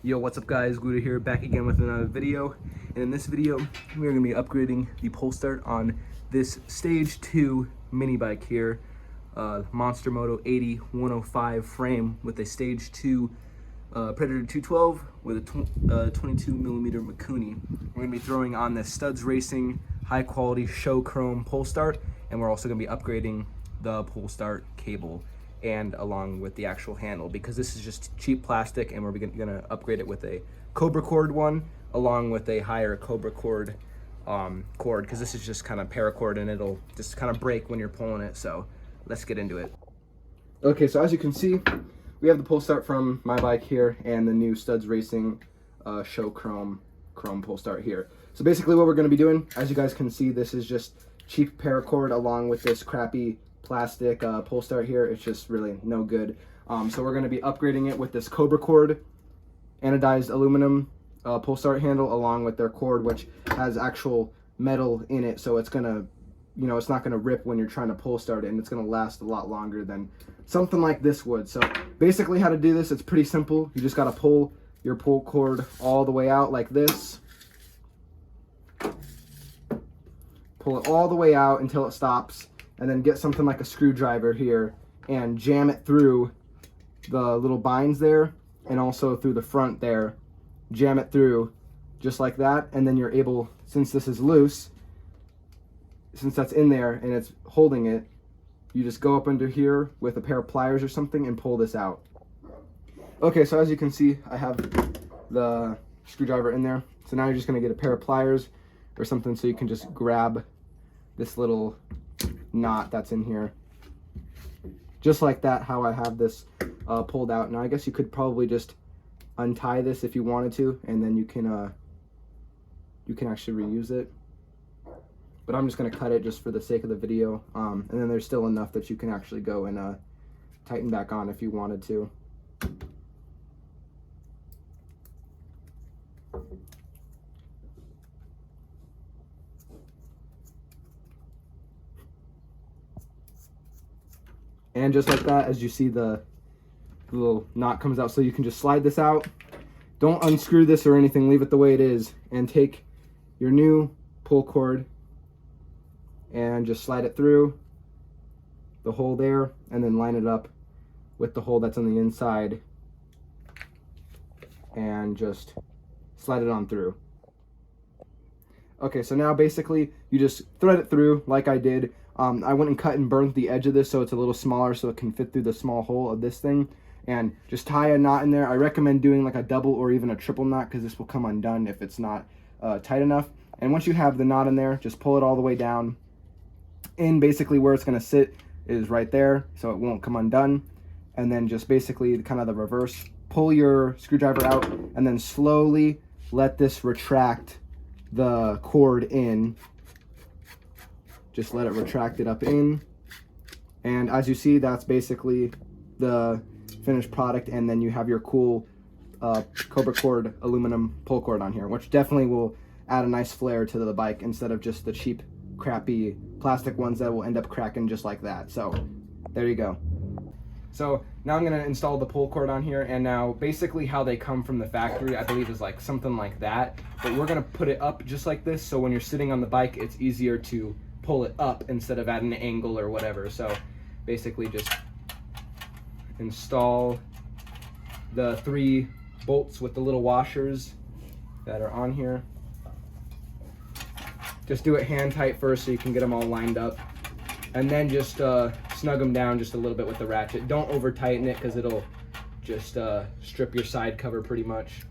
Yo, what's up guys, GUIDO here, back again with another video. And in this video, we're going to be upgrading the pull start on this Stage 2 mini bike here. Monster Moto 80-105 frame with a Stage 2 Predator 212 with a 22mm Mikuni. We're going to be throwing on this Studz Racing high quality show chrome pull start, and we're also going to be upgrading the pull start cable and along with the actual handle, because this is just cheap plastic, and we're gonna upgrade it with a Cobra cord one along with a higher Cobra cord cord, because this is just kind of paracord and it'll just kind of break when you're pulling it. So let's get into it. Okay, so as you can see, we have the pull start from my bike here and the new Studz Racing show chrome pull start here. So basically what we're going to be doing, as you guys can see, this is just cheap paracord along with this crappy plastic pull start here. It's just really no good. So we're going to be upgrading it with this Cobra cord anodized aluminum pull start handle along with their cord, which has actual metal in it, so it's gonna, you know, it's not gonna rip when you're trying to pull start it, and it's gonna last a lot longer than something like this would. So basically how to do this, it's pretty simple. You just got to pull your pull cord all the way out like this, pull it all the way out until it stops, and then get something like a screwdriver here and jam it through the little binds there and also through the front there. Jam it through just like that, and then you're able, since this is loose, since that's in there and it's holding it, you just go up under here with a pair of pliers or something and pull this out. Okay, so as you can see, I have the screwdriver in there. So now you're just going to get a pair of pliers or something so you can just grab this little knot that's in here, just like that, how I have this pulled out. Now I guess you could probably just untie this if you wanted to, and then you can actually reuse it, but I'm just going to cut it just for the sake of the video, and then there's still enough that you can actually go and tighten back on if you wanted to. And just like that, as you see, the little knot comes out, so you can just slide this out. Don't unscrew this or anything, leave it the way it is, and take your new pull cord and just slide it through the hole there, and then line it up with the hole that's on the inside and just slide it on through. Okay, so now basically you just thread it through like I did. I went and cut and burned the edge of this so it's a little smaller so it can fit through the small hole of this thing, and just tie a knot in there. I recommend doing like a double or even a triple knot, because this will come undone if it's not tight enough. And once you have the knot in there, just pull it all the way down, and basically where it's going to sit is right there, so it won't come undone. And then just basically kind of the reverse, pull your screwdriver out and then slowly let this retract the cord in. Just let it retract it up in, and as you see, that's basically the finished product. And then you have your cool Cobra cord aluminum pull cord on here, which definitely will add a nice flair to the bike instead of just the cheap crappy plastic ones that will end up cracking just like that. So there you go. So now I'm going to install the pull cord on here, and now basically how they come from the factory, I believe, is like something like that, but we're going to put it up just like this, so when you're sitting on the bike it's easier to pull it up instead of at an angle or whatever. So basically just install the 3 bolts with the little washers that are on here. Just do it hand tight first so you can get them all lined up, and then just snug them down just a little bit with the ratchet. Don't over tighten it, because it'll just strip your side cover pretty much.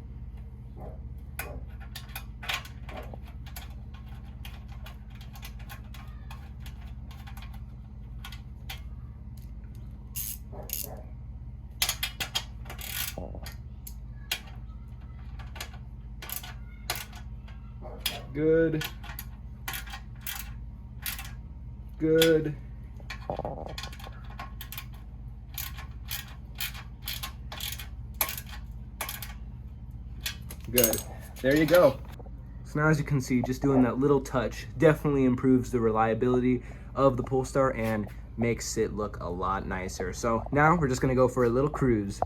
Good. Good. Good. There you go. So now, as you can see, just doing that little touch definitely improves the reliability of the pull start and makes it look a lot nicer. So now we're just gonna go for a little cruise.